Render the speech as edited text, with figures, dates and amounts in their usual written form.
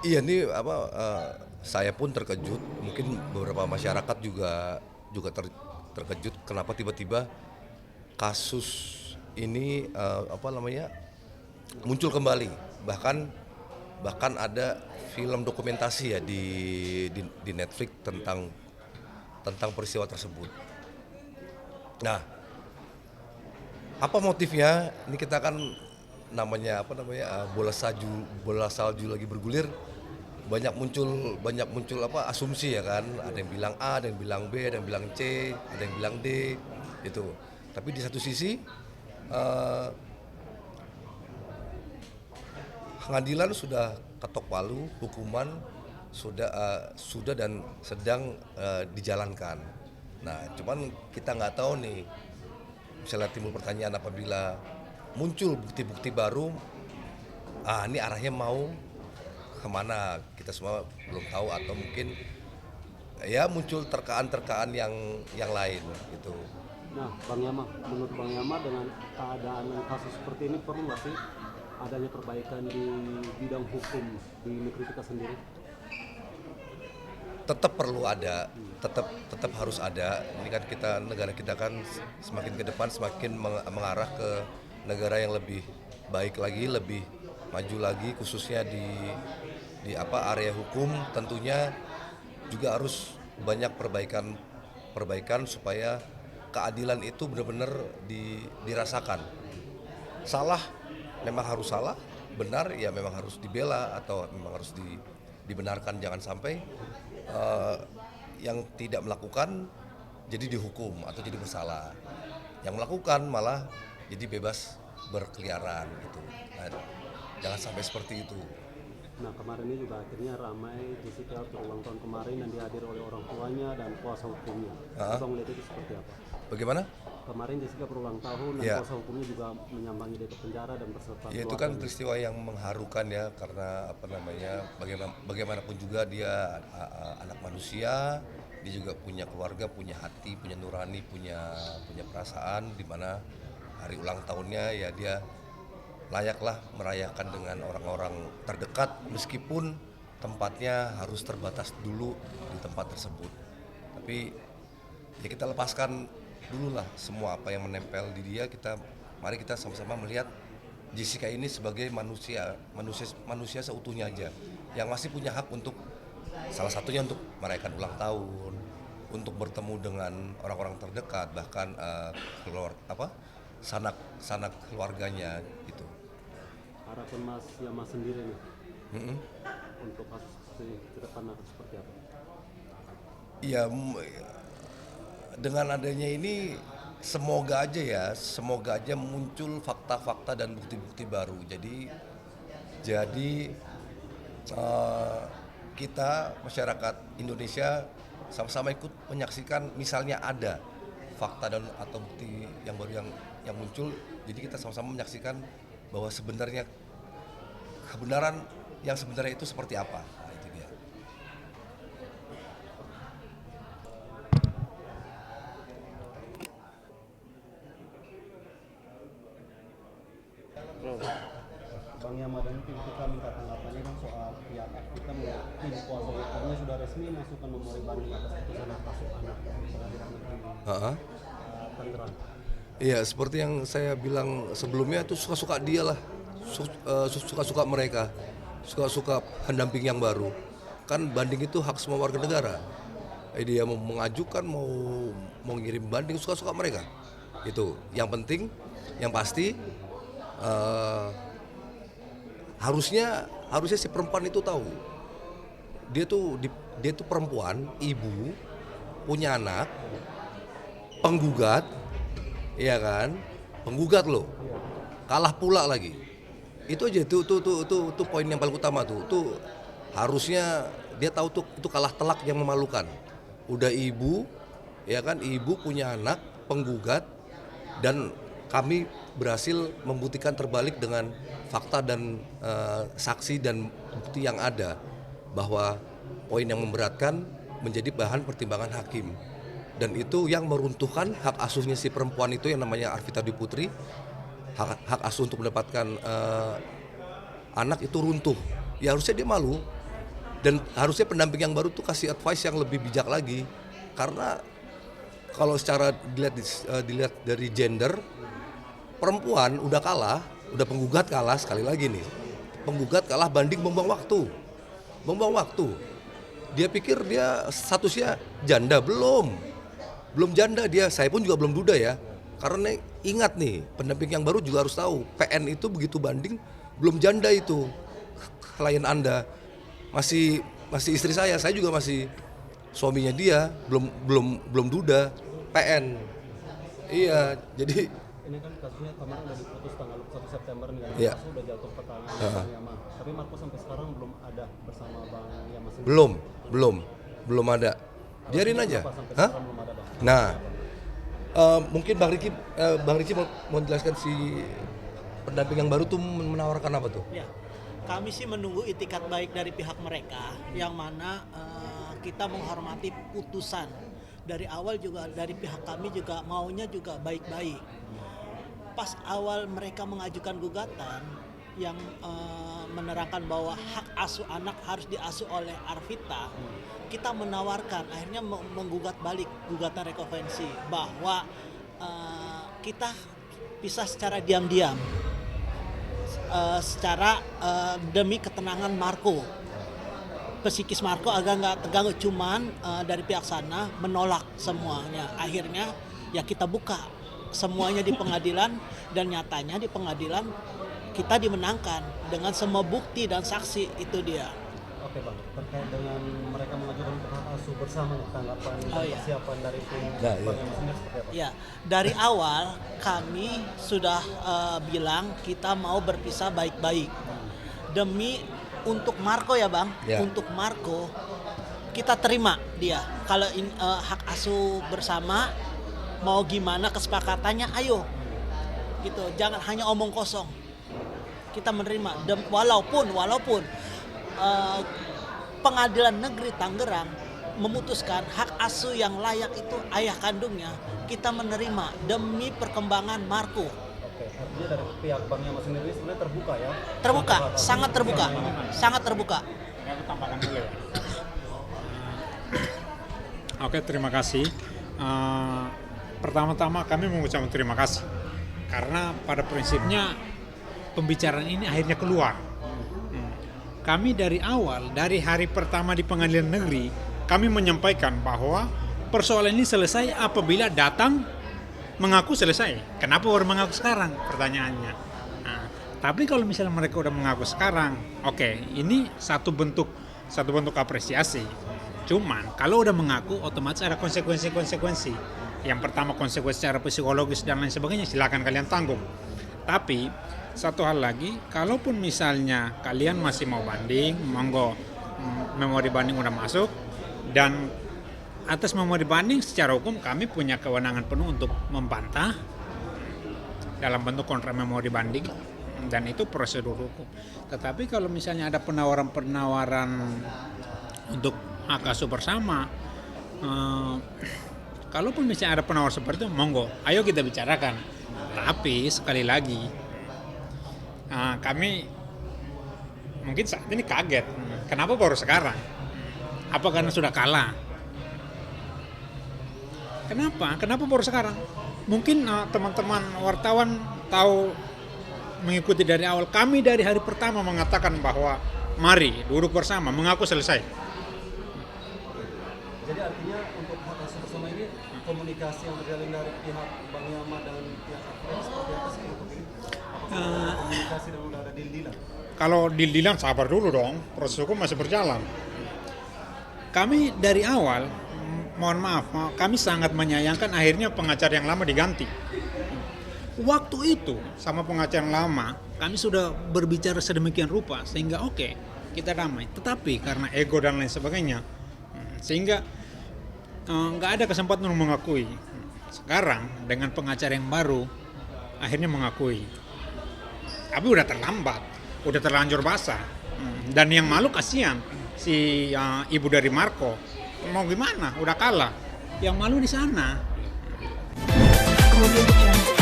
Iya nih apa, saya pun terkejut, mungkin beberapa masyarakat juga juga terkejut kenapa tiba-tiba kasus ini, apa namanya, muncul kembali. Bahkan bahkan ada film dokumentasi ya di Netflix tentang tentang peristiwa tersebut. Nah, apa motifnya? Ini kita kan namanya apa namanya, bola salju lagi bergulir, banyak muncul apa asumsi ya kan, ada yang bilang A, ada yang bilang B, ada yang bilang C, ada yang bilang D itu. Tapi di satu sisi eh, pengadilan sudah ketok palu, hukuman sudah dan sedang dijalankan. Nah, cuman kita nggak tahu nih, misalnya timbul pertanyaan apabila muncul bukti-bukti baru, ini arahnya mau kemana, kita semua belum tahu, atau mungkin ya muncul terkaan-terkaan yang lain gitu. Nah, Bang Yama, menurut Bang Yama dengan keadaan dan kasus seperti ini perlu nggak sih adanya perbaikan di bidang hukum di negeri kita sendiri? Tetap perlu ada, tetap tetap harus ada. Ini kan kita, negara kita kan semakin ke depan semakin mengarah ke negara yang lebih baik lagi, lebih maju lagi, khususnya di apa area hukum. Tentunya juga harus banyak perbaikan supaya keadilan itu benar-benar dirasakan. Salah memang harus salah, benar ya memang harus dibela atau memang harus dibenarkan. Jangan sampai eh, yang tidak melakukan jadi dihukum atau jadi bersalah, yang melakukan malah jadi bebas berkeliaran gitu. Nah, jangan sampai seperti itu. Nah, kemarin ini juga akhirnya ramai Jessica berulang tahun kemarin dan dihadiri oleh orang tuanya dan kuasa hukumnya. Ah, Abang melihat itu seperti apa? bagaimana Kemarin Jessica berulang tahun dan ya? kuasa hukumnya juga menyambangi dia ke penjara dan berserta Ya itu kan keluarganya. peristiwa yang mengharukan ya, karena apa namanya, bagaimanapun juga dia anak manusia, dia juga punya keluarga, punya hati, punya nurani, punya punya perasaan, di mana hari ulang tahunnya ya dia layaklah merayakan dengan orang-orang terdekat, meskipun tempatnya harus terbatas dulu di tempat tersebut. Tapi ya kita lepaskan dulu lah semua apa yang menempel di dia. Mari kita sama-sama melihat Jessica ini sebagai manusia seutuhnya aja, yang masih punya hak untuk, salah satunya untuk merayakan ulang tahun, untuk bertemu dengan orang-orang terdekat, bahkan keluar apa sanak sanak keluarganya gitu. Harapan Mas Yama sendiri nih untuk kasus ini ke depan akan seperti apa? Ya, dengan adanya ini semoga aja muncul fakta-fakta dan bukti-bukti baru. Jadi eh, kita masyarakat Indonesia sama-sama ikut menyaksikan, misalnya ada fakta dan atau bukti yang baru yang muncul. Jadi kita sama-sama menyaksikan bahwa sebenarnya kebenaran yang sebenarnya itu seperti apa. Nah, itu dia. Bang Yama dan tim kita minta tanggapannya kan soal pihak kita tim kuasa hukumnya sudah resmi masukkan memori banding atas putusan kasus anak pengadilan negeri Ha-ha. Tangerang. Iya, seperti yang saya bilang sebelumnya, itu suka-suka dia lah, suka-suka mereka, suka-suka pendamping yang baru. Kan banding itu hak semua warga negara. Dia mau mengajukan, mau ngirim banding, suka-suka mereka. Itu yang penting, yang pasti eh, harusnya si perempuan itu tahu, dia tuh perempuan, ibu, punya anak, penggugat, iya kan? Penggugat loh, kalah pula lagi. Itu aja tuh poin yang paling utama tuh. Tuh harusnya dia tahu tuh itu kalah telak yang memalukan. Udah ibu, ya kan? Ibu punya anak, penggugat, dan kami berhasil membuktikan terbalik dengan fakta dan saksi dan bukti yang ada, bahwa poin yang memberatkan menjadi bahan pertimbangan hakim, dan itu yang meruntuhkan hak asuhnya si perempuan itu yang namanya Arvita Dwi Putri. Hak asuh untuk mendapatkan anak itu runtuh. Ya harusnya dia malu, Dan harusnya pendamping yang baru tuh kasih advice yang lebih bijak lagi. Karena kalau secara dilihat dari gender, perempuan udah kalah, udah penggugat kalah sekali lagi nih. Penggugat kalah banding buang waktu. Dia pikir dia statusnya janda, belum janda dia. Saya pun juga belum duda ya. Karena ingat nih, pendamping yang baru juga harus tahu, PN itu begitu banding belum janda itu. Klien Anda masih istri saya juga masih suaminya dia, belum duda, PN. Iya, jadi Ini kan kasusnya kemarin udah diputus tanggal 1 September nih kan, Iya. kasus udah jatuh ke tangan Bang Yama. Tapi Marco sampai sekarang belum ada bersama Bang Yama sendiri. belum ada. Biarin aja. Kenapa sampai Hah? sekarang belum ada, Bang? Nah, mungkin Bang Riki mau jelaskan si pendamping yang baru tuh menawarkan apa tuh? Ya, kami sih menunggu itikat baik dari pihak mereka, yang mana kita menghormati putusan. Dari awal juga dari pihak kami juga maunya juga baik-baik. Pas awal mereka mengajukan gugatan yang menerangkan bahwa hak asuh anak harus diasuh oleh Arvita, kita menawarkan akhirnya menggugat balik gugatan rekonvensi bahwa kita pisah secara diam-diam. Secara demi ketenangan Marco, psikis Marco agak nggak terganggu, cuman dari pihak sana menolak semuanya. Akhirnya ya kita buka semuanya di pengadilan, dan nyatanya di pengadilan kita dimenangkan dengan semua bukti dan saksi. Itu dia. Oke Bang, terkait dengan mereka mengajukan hak asuh bersama nih, tanggapan dan iya. persiapan dari tim Nah, iya. Bang Yama sendiri seperti apa? Ya, dari awal kami sudah bilang kita mau berpisah baik-baik demi untuk Marco ya Bang. Ya. Untuk Marco kita terima dia. Kalau hak asuh bersama, mau gimana kesepakatannya, ayo gitu. Jangan hanya omong kosong. Kita menerima. Walaupun Pengadilan Negeri Tangerang memutuskan hak asuh yang layak itu ayah kandungnya, kita menerima demi perkembangan Marco. Oke, artinya dari pihak Bang Yama sendiri sebenarnya terbuka ya? Terbuka, sangat terbuka. Ini aku tambahkan dulu ya. Oke, terima kasih. Pertama-tama kami mengucapkan terima kasih karena pada prinsipnya pembicaraan ini akhirnya keluar. Kami dari awal, dari hari pertama di pengadilan negeri, kami menyampaikan bahwa persoalan ini selesai apabila datang mengaku selesai. Kenapa baru mengaku sekarang? Pertanyaannya. Nah, tapi kalau misalnya mereka udah mengaku sekarang, oke, ini satu bentuk apresiasi. Cuman kalau udah mengaku, otomatis ada konsekuensi. Yang pertama konsekuensi secara psikologis dan lain sebagainya, silakan kalian tanggung. Tapi satu hal lagi, kalaupun misalnya kalian masih mau banding, monggo, memori banding udah masuk, dan atas memori banding secara hukum kami punya kewenangan penuh untuk membantah dalam bentuk kontrak memori banding, dan itu prosedur hukum. Tetapi kalau misalnya ada penawaran untuk hak asuh bersama, kalaupun misalnya ada penawar seperti itu, monggo, ayo kita bicarakan. Tapi sekali lagi, kami mungkin saat ini kaget. Kenapa baru sekarang? Apa karena sudah kalah? Kenapa baru sekarang? Mungkin teman-teman wartawan tahu, mengikuti dari awal. Kami dari hari pertama mengatakan bahwa mari duduk bersama, mengaku selesai. Jadi artinya untuk hak asuh bersama ini komunikasi yang terjalin dari pihak Bang Yama dan pihak Arvita seperti apa sih untuk ini? Apakah komunikasi dan udah ada deal-dealan? Kalau deal-dealan sabar dulu dong, proses hukum masih berjalan. Kami dari awal, mohon maaf, kami sangat menyayangkan akhirnya pengacara yang lama diganti. Waktu itu sama pengacara yang lama, kami sudah berbicara sedemikian rupa sehingga oke, kita damai. Tetapi karena ego dan lain sebagainya, sehingga nggak ada kesempatan untuk mengakui. Sekarang dengan pengacara yang baru, akhirnya mengakui. Tapi udah terlambat, udah terlanjur basah. Dan yang malu kasihan si ibu dari Marco. Mau gimana? Udah kalah. Yang malu di sana. Audio Jungle.